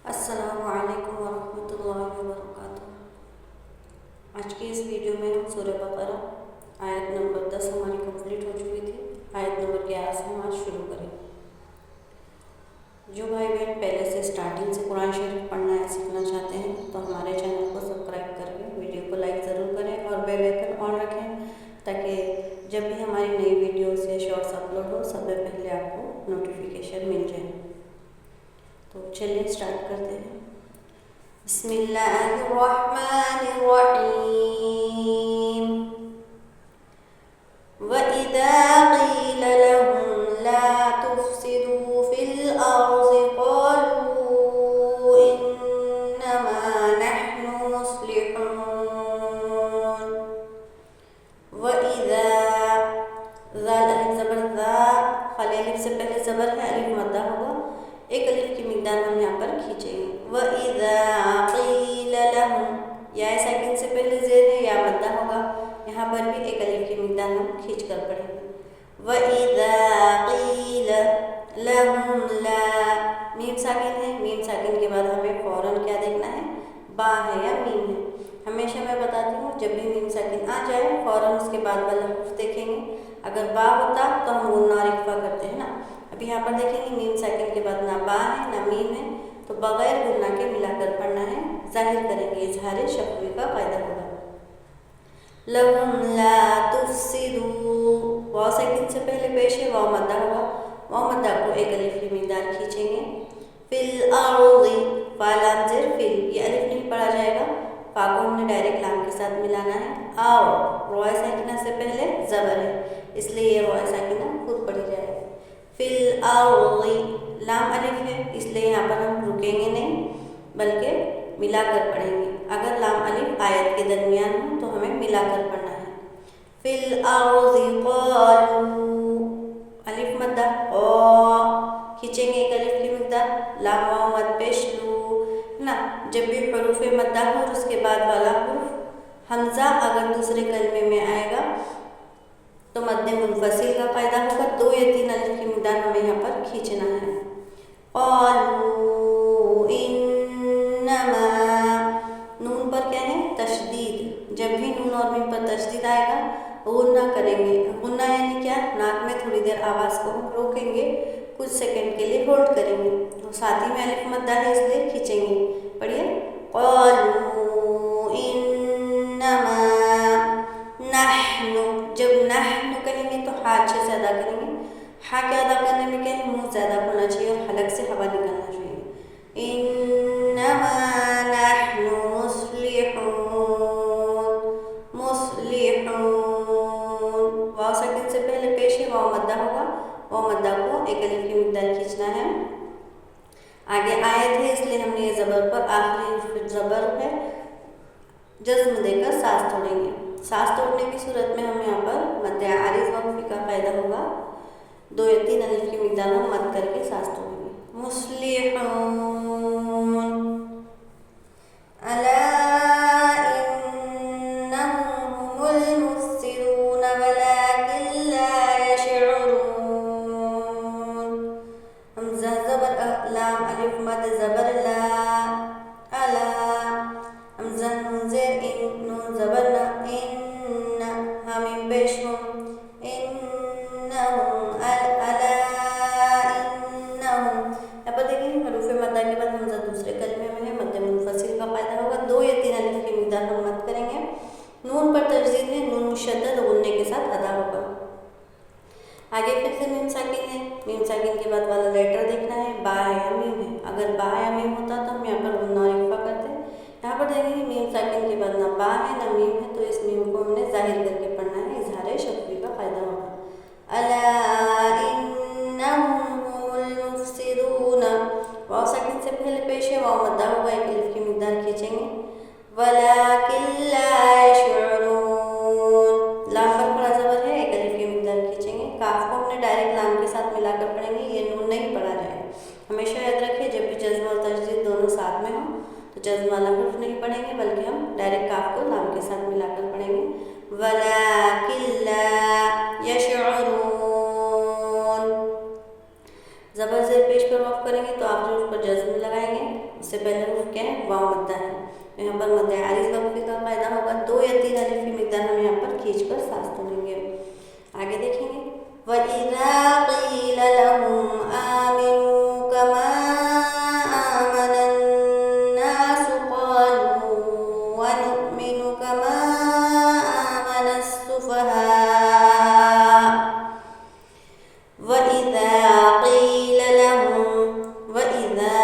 अस्सलामुअलैकुम वरहमतुल्लाहि वबरकातुहू। आज की इस वीडियो में हम सूरह बकरा आयत नंबर 10 हमारी कंप्लीट हो चुकी थी। आयत नंबर 11 से हम आज शुरू करें। जो भाई बहन पहले से स्टार्टिंग से कुरान शरीफ पढ़ना या सीखना चाहते हैं तो हमारे चैनल को सब्सक्राइब करके वीडियो को लाइक ज़रूर करें और बेल आइकन ऑन रखें ताकि जब भी हमारी नई वीडियोस या शॉर्ट्स अपलोड हो सबसे पहले आपको नोटिफिकेशन मिल जाए। तो चलिए स्टार्ट करते हैं। बिस्मिल्लाहिर्रहमानिर्रहीम। वइज़ा क़ील लहुम ला तुफ़सिदू फ़िल अर्ज़ि क़ालू इन्नमा नहनु मुस्लिहून। वइज़ा ज़ाल अलिफ ज़बर ज़ा, खाली अलिफ से पहले ज़बर है, अलिफ मद्दा होगा, एक अलिफ की मिक़दार हम यहाँ पर खींचेंगे। वइज़ा क़ील लहुम, या साकिन से पहले ज़ेर है या मद्दा होगा, यहाँ पर भी एक अलिफ की मिक़दार हम खींच कर पढ़ेंगे। वइज़ा क़ील लहुम ला, मीम साकिन है, मीम साकिन के बाद हमें फ़ौरन क्या देखना है, बा है या मीम है। हमेशा मैं बताती हूँ जब भी मीम साकिन आ जाए फ़ौरन उसके बाद वाला हुर्फ देखेंगे। अगर बा होता तो हम गुन्ना और इख्फा करते हैं ना। अब यहाँ पर देखेंगे मीम साकिन के बाद ना बा है ना मीम है, तो बगैर गुन्ना के मिलाकर पढ़ना है, जाहिर करेंगे, इज़हार शफ़वी का फ़ायदा होगा। लहुम ला तुफ़सिदू, वाव साकिन से पहले पेश है, वाव मद्दा होगा, वाव मद्दा को एक अलिफ की मिक़दार खींचेंगे। फ़िल अर्ज़ि, फ़ा लाम ज़ेर फ़िल, ये अलिफ नहीं पढ़ा जाएगा, फ़ा को हमने डायरेक्ट लाम के साथ मिलाना है। आओ, रॉय साकिना से पहले ज़बर है, इसलिए ये रॉय साकिना खुद पढ़ी जाएगी। फ़िल अर्ज़ि, लाम अलिफ है, इसलिए यहाँ पर हम रुकेंगे नहीं बल्कि मिलाकर पढ़ेंगे। अगर लाम अलिफ आयत के दरमियान हो तो हमें मिलाकर पढ़ना है। फ़िल अर्ज़ि क़ालू, अलिफ मद्दा, ओ खींचेंगे एक अलिफ की मिक़दार, लाम वाव मद पेश लू ना। जब भी हुरूफ़ मद्दा हो और उसके बाद वाला हुर्फ हमज़ा अगर दूसरे कलमे में आएगा तो मद्दे मुनफ़सिल का फ़ायदा होगा। 2 या 3 अलिफ की मिक़दार हमें यहाँ पर खींचना है। क़ालू इन्नमा, नून पर क्या है, तशदीद। जब भी नून और मीम पर तशदीद आएगा गुन्ना करेंगे। गुन्ना यानी क्या, नाक में थोड़ी देर आवाज़ को हम रोकेंगे, कुछ सेकंड के लिए होल्ड करेंगे, तो साथ ही में अलिफ मद्दा है इसलिए खींचेंगे। पढ़िए, क़ालू इन्नमा नहनु, जब नहनु कहेंगे तो हा अच्छे से अदा करेंगे। हा के अदा करने में क्या है, मुँह ज़्यादा होना चाहिए और हलक से हवा निकलना चाहिए। इन्नमा नहनु मुस्लिहून, मुस्लिहून, वाव साकिन से पहले पेश है, वाव मद्दा होगा, वाव मद्दा को एक अलिफ की मिक़दार खींचना है। आगे आयत है इसलिए हमने ये ज़बर पर आखिरी ज़बर है जज़्म देकर सांस तोड़ेंगे। सांस तोड़ने की सूरत में हम यहाँ पर मद्दे आरिज़ वक़फ़ी का फ़ायदा होगा। 2 या 3 अलिफ की मिक़दार हम मद करके सांस तोड़ेंगे। मुस्लिहून, अला इन्नहुम हुमुल मुफ़्सिदून वलाकिन ला यशऊरून। हमज़ा ज़बर लाम अलिफ मद ज़बर ला, अला, हमज़ा नून ज़ेर इन, नून ज़बर ना, इन, हम मीम पेश हुम, इन्नहुम, अला इन्नहुम। यहाँ पर देखिए हरूफ़ मद्दा के बाद हमज़ा दूसरे कलमे में है, मद्दे मुनफ़सिल का फ़ायदा होगा। 2 या 3 अलिफ की मिक़दार हम मद करेंगे। नून पर तशदीद है, नून मुशद्दद गुन्ने के साथ अदा होगा। आगे फिर से मीम साकिन है, मीम साकिन के बाद वाला लेटर देखना है, बा है या मीम है। अगर बा या मीम होता तो हम यहाँ पर गुन्ना और इख्फा करते। यहाँ पर देखेंगे मीम साकिन के बाद ना बा है ना मीम है, तो इस मीम को हमने जाहिर करके पढ़ना है, इज़हार शफ़वी का फ़ायदा होगा। अला इन्नहुम हुमुल मुफ़्सिदून, वाव साकिन से पहले पेश है, वाव मद्दा होगा, एक अलिफ की मिक़दार खींचेंगे। वलाकिन ला यशऊरून, लाम पर खड़ा ज़बर है, एक अलिफ की मिक़दार खींचेंगे। काफ को हमने डायरेक्ट लाम के साथ मिलाकर पढ़ेंगे, ये नून नहीं पढ़ा जाएगा। हमेशा याद रखिए जब भी जज़्म और तशदीद दोनों साथ में हो तो जज़्म वाला हुर्फ नहीं पढ़ेंगे बल्कि हम डायरेक्ट काफ को लाम के साथ मिलाकर पढ़ेंगे। वलाकिन ला यशऊरून, ज़बर ज़ेर पेश पर वक़्फ़ करेंगे तो आखिर उस पर जज़्म लगाएंगे, उससे पहले वो क्या है, वाव मद्दा है। तो यहाँ पर मद्दे आरिज़ वक्फे का फायदा होगा। 2 या 3 अलिफ की मिकदार हम यहाँ पर खींचकर सांस तोड़ेंगे। आगे देखेंगे, वइज़ा क़ील लहुम आमिनू कमा आमनन नास क़ालू वनुमिनु कमा आमनस सुफ़हा। वइज़ा क़ील लहुम, वइज़ा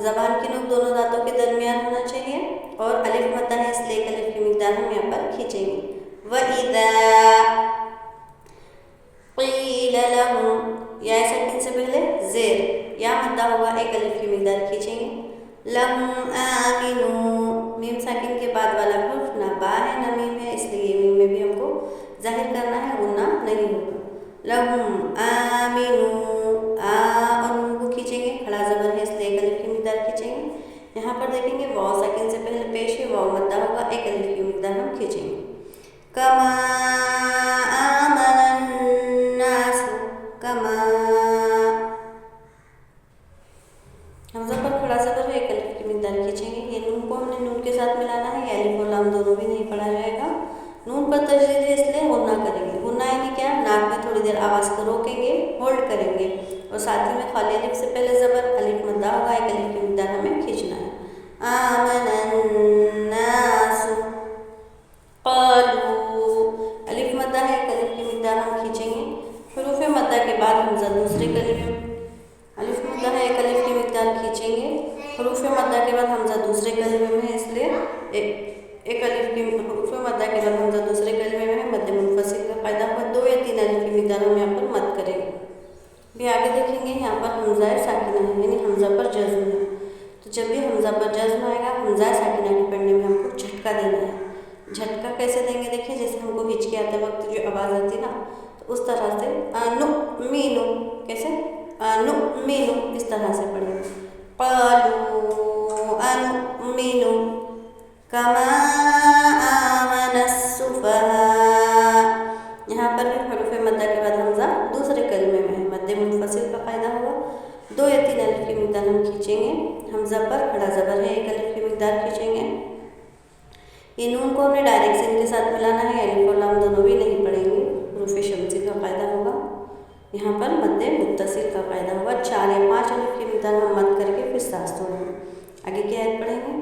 ज़बान की नोक दोनों दांतों के दरमियान होना चाहिए और अलिफ मद्दा है इसलिए एक अलिफ की मिकदार हम यहाँ पर खींचेंगे। वइज़ा क़ील लहुम, या साकिन से पहले ज़ेर या मद्दा होगा, एक अलिफ की मिकदार खींचेंगे। लहुम आमिनू, मीम साकिन के बाद वाला हर्फ ना बा है ना मीम है, इसलिए मीम में भी हमको जाहिर करना है, गुन्ना नहीं होगा। लहुम आमिनू, आ और नून को खींचेंगे, खड़ा ज़बर है इसलिए एक अलिफ की मिकदार खींचेंगे। यहाँ पर देखेंगे वाव साकिन से पहले पेश है, वाव मद्दा होगा, एक अलिफ की मिकदार हम खींचेंगे। कमा आमनन नास, कमा, हमज़ा पर खड़ा ज़बर है, एक अलिफ की मिकदार खींचेंगे। ये नून को हमने नून के साथ मिलाना है, ये अलिफ और लाम दोनों भी नहीं पढ़ा जाएगा। नून पर तशदीद है इसलिए गुन्ना करेंगे। गुन्ना यानी क्या, नाक में थोड़ी देर आवाज़ को रोकेंगे, होल्ड करेंगे और साथ ही में खाली अलिफ से पहले ज़बर अलिफ मद्दा होगा, एक अलिफ की मिकदार हमें खींचना है। आमनन नासु क़ालू, अलिफ मद्दा है, एक अलिफ की मिकदार हम खींचेंगे। हुरूफ़ मद्दा के बाद हमज़ा दूसरे कलिमे, अलिफ मद्दा है, एक अलिफ की मिकदार खींचेंगे। हुरूफ़ मद्दा के बाद हमज़ा दूसरे कलिमे में है इसलिए एक अलिफ की, हुरूफ़ मद्दा के बाद हमज़ा दूसरे कलिमे में है, मद्दे मुनफ़सिल का फ़ायदा होगा। 2 या 3 अलिफ की मिकदार हम यहाँ पर मद करेंगे। भी आगे देखेंगे, यहाँ पर हमज़ा साकिना है यानी हमज़ा पर जज़्म है। तो जब भी हमज़ा पर जज़्म आएगा, हमज़ा साकिना के पढ़ने में हमको झटका देना है। झटका कैसे देंगे, देखिए जैसे हमको हिचकी आते वक्त जो आवाज़ आती है ना, तो उस तरह से नुमीनु, कैसे नुमीनु, इस तरह से पढ़ेंगे। क़ालू अनुमीनु कमा आमनस सुफ़हा, यहाँ पर भी हुरूफ़ मद्दा के बाद हमज़ा दूसरे कलिमे में है, मद्दे मुनफ़सिल का फ़ायदा होगा। 2 या 3 अलिफ की मिकदार हम खींचेंगे। हमज़ा पर खड़ा ज़बर है, एक अलिफ की मिकदार खींचेंगे। ये नून को हमने डायरेक्ट से इनके साथ मिलाना है, अलिफ और लाम दोनों भी नहीं पढ़ेंगे, हुरूफ़ शम्सी का फ़ायदा होगा। यहाँ पर मद्दे मुत्तसिल का फ़ायदा होगा। 4 या 5 अलिफ की मिकदार हम मद करके फिर सांस तोड़ेंगे। आगे क्या आयत पढ़ेंगे,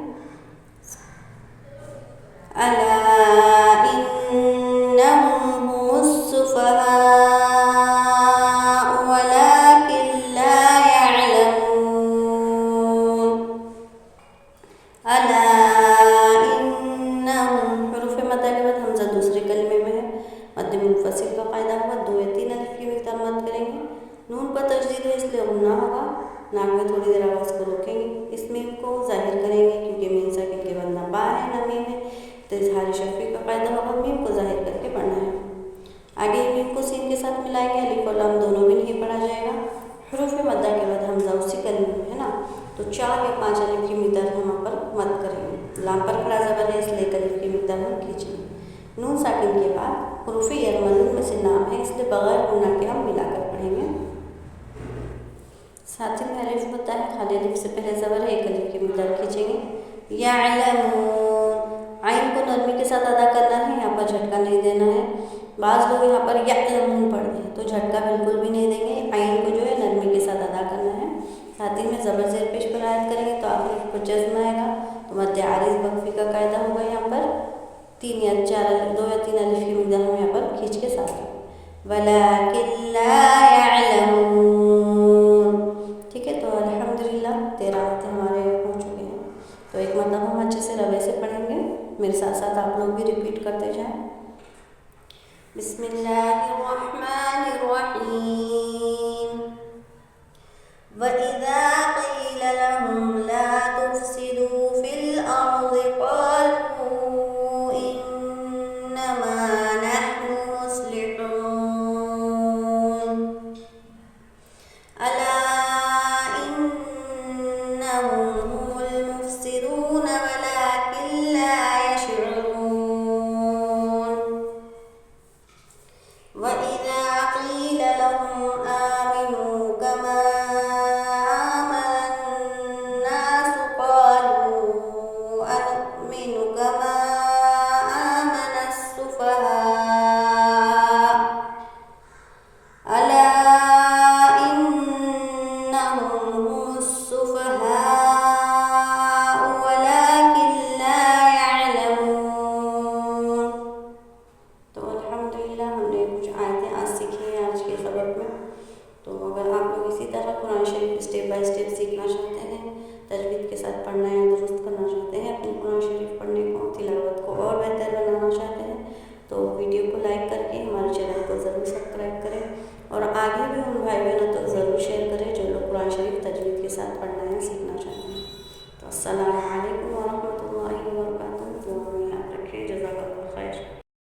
अला इन्नहुम हुमुस्सुफ़हा वलाकिन ला यअलमून। अला इन्नहुम, हुरूफ़ मद्दा के बाद हमज़ा दूसरे कलिमे में है, मद्दे मुनफ़सिल का फ़ायदा होगा। 2 या 3 अलिफ की मिकदार मद करेंगे। नून पर तशदीद है इसलिए गुन्ना होगा, नाक में थोड़ी देर आवाज़ को रोकेंगे, इस मीम को जाहिर करेंगे क्योंकि मीम साकिन के बाद ना बा है ना मीम है, तो इज़हार शफ़ी का फ़ायदा होगा, मीम को जाहिर करके पढ़ना है। आगे मीम को सीन के साथ मिलाएंगे, अलिफ और लाम दोनों भी नहीं पढ़ा जाएगा। हुरूफ़ मद्दा के बाद हमज़ा उसी कलिमे में है ना, तो 4 या 5 अलिफ की मिकदार हम यहाँ पर मद करेंगे। लाम पर खड़ा ज़बर है इसलिए एक अलिफ की मिकदार हम खींचेंगे। नून साकिन के बाद हुरूफ़ यरमलून में से नाम है इसलिए बग़ैर गुन्ना के हम मिलाकर पढ़ेंगे। साथ ही में अलिफ मद्दा है, खाली अलिफ से पहले ज़बर है, एक अलिफ की मिकदार खींचेंगे। यअलमून, आइन को नरमी के साथ अदा करना है, यहाँ पर झटका नहीं देना है। बाज़ लोग यहाँ पर यअलमून पढ़ते हैं तो झटका बिल्कुल भी नहीं देंगे, आइन को जो है नरमी के साथ अदा करना है। साथ ही में ज़बर ज़ेर पेश पर आयत करेंगे तो आखिर पर जज़्म आएगा, तो मद्दे आरिज़ वक्फ़ी का कायदा होगा। यहाँ पर 3 या 4 2 या 3 अलिफ की मिकदार हम यहाँ पर खींच के साथ हैं। वलाकिन ला यअलमून, ठीक है। तो अल्हम्दुलिल्लाह 13 आयतें हमारे हो चुके हैं। तो एक मतलब हम अच्छे से रवे से पढ़ेंगे, मेरे साथ साथ आप लोग भी रिपीट करते जाएं। बिस्मिल्लाहिर्रहमानिर्रहीम। वइज़ा क़ील लहुम ला तुफ़सिदू फ़िल अर्ज़ि क़ालू इन्नमा नहनु मुस्लिहून। अला इन्नहुम हुमुल मुफ़सिदून वलाकिन ला यशऊरून। वइज़ा क़ील लहुम आमिनू कमा आमनन नास बाय स्टेप सीखना चाहते हैं, तजवीद के साथ पढ़ना या दुरुस्त करना चाहते हैं, अपनी कुरान शरीफ पढ़ने को, तिलावत को और बेहतर बनाना चाहते हैं, तो वीडियो को लाइक करके हमारे चैनल को ज़रूर सब्सक्राइब करें और आगे भी उन भाई बहनों तक ज़रूर शेयर करें जो लोग कुरान शरीफ तजवीद के साथ पढ़ना या सीखना चाहते हैं। तो अस्सलाम वालेकुम।